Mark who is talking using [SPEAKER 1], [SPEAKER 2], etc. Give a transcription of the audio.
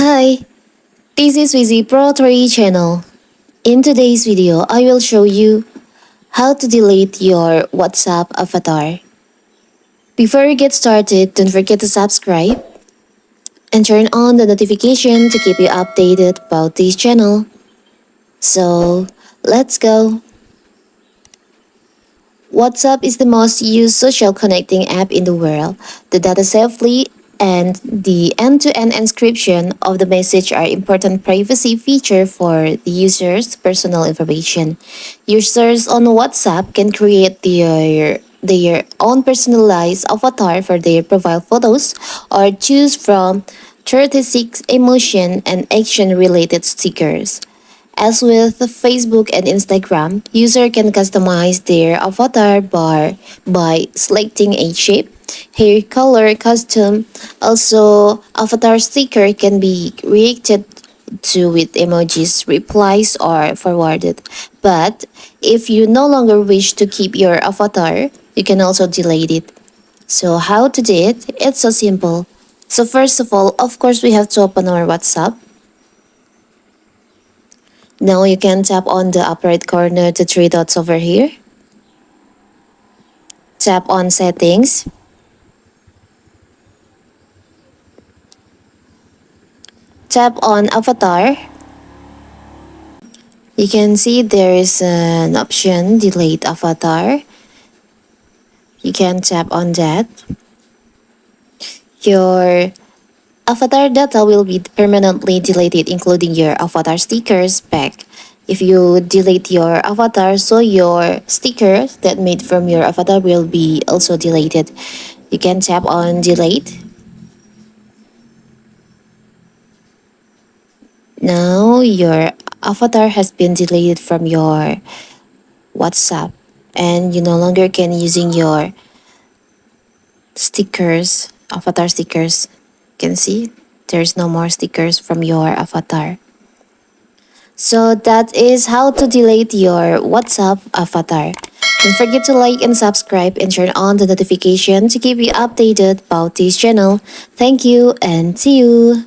[SPEAKER 1] Hi, this is Wizzy Pro 3 channel. In today's video, I will show you how to delete your WhatsApp avatar. Before we get started, don't forget to subscribe and turn on the notification to keep you updated about this channel. So, let's go. WhatsApp is the most used social connecting app in the world. The data safely and the end-to-end encryption of the message are important privacy feature for the user's personal information. Users on WhatsApp can create their own personalized avatar for their profile photos or choose from 36 emotion and action related stickers. As with Facebook and Instagram, user can customize their avatar bar by selecting a shape, hair color, costume. Also, avatar sticker can be reacted to with emojis, replies, or forwarded. But if you no longer wish to keep your avatar, you can also delete it. So how to do it? It's so simple. So first of all, of course, we have to open our WhatsApp. Now you can tap on the upper right corner the three dots over here. Tap on settings. Tap on avatar. You can see there is an option delete avatar. You can tap on that. Your avatar data will be permanently deleted, including your avatar stickers back. If you delete your avatar, so your stickers that made from your avatar will be also deleted. You can tap on delete. Now your avatar has been deleted from your WhatsApp and you no longer can using your stickers, avatar stickers. You can see there's no more stickers from your avatar. So that is how to delete your WhatsApp avatar. Don't forget to like and subscribe and turn on the notification to keep you updated about this channel. Thank you and see you.